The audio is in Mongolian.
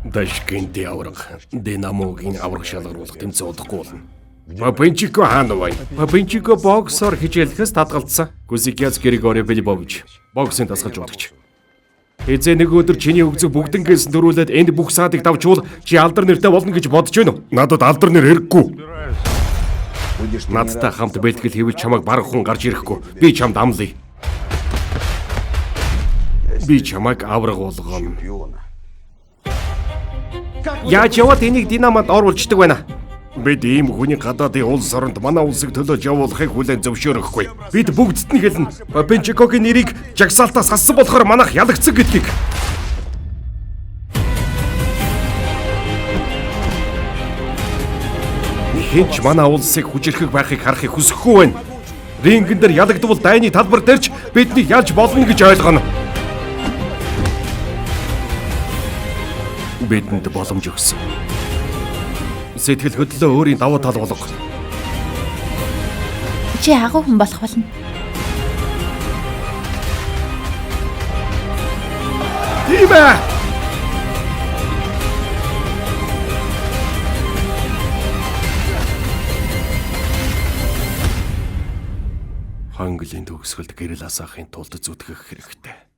Дашкинти авраг, Динамогийн авраг шалгаруулах тэмцээн удахгүй болно. Папенчико хаана вэ? Папенчико боксоор хичээлэхээс татгалцсан. Кузикяц Григорий Белибович, боксын дасгалж удагч. Эзэн нэг өдөр чиний өгзөг бүгднгээс дөрүүлээд энд бүх саадыг давчвал чи алдар нэртэй болно гэж бодож байна уу? Надад алдар нэр хэрэггүй. Надтай хамт бэлтгэл хийвэл чамайг бараг хүн гарч ирэхгүй. Би чамд амлая. Би чамайг авраг болгоно. Яаж яваад энийг динамод оруулждаг байна? Бид ийм хүний гадаадын улс оронд манай улсыг төлөөж явуулахыг хүлээн зөвшөөрөхгүй. Бид бүгдд нь хэлнэ. Папенчикогийн нэрийг жагсаалтаас хассан болохоор манайх ялагдсан гэдгийг. Хинч манай улсыг хүчрэхэг байхыг харахыг хүсэхгүй байна. Рингэн дээр ялагдвал дайны талбар дээрч бидний ялж болно гэж ойлгоно. Бидэнд боломж өгсөн. Сэтгэл хөдлөлөө өөрийн давуу тал болго. Чи агуу хүн болох болно. Тийм ээ. Ханглийн төгсгөлд гэрэл асаахын тулд зүтгэх хэрэгтэй.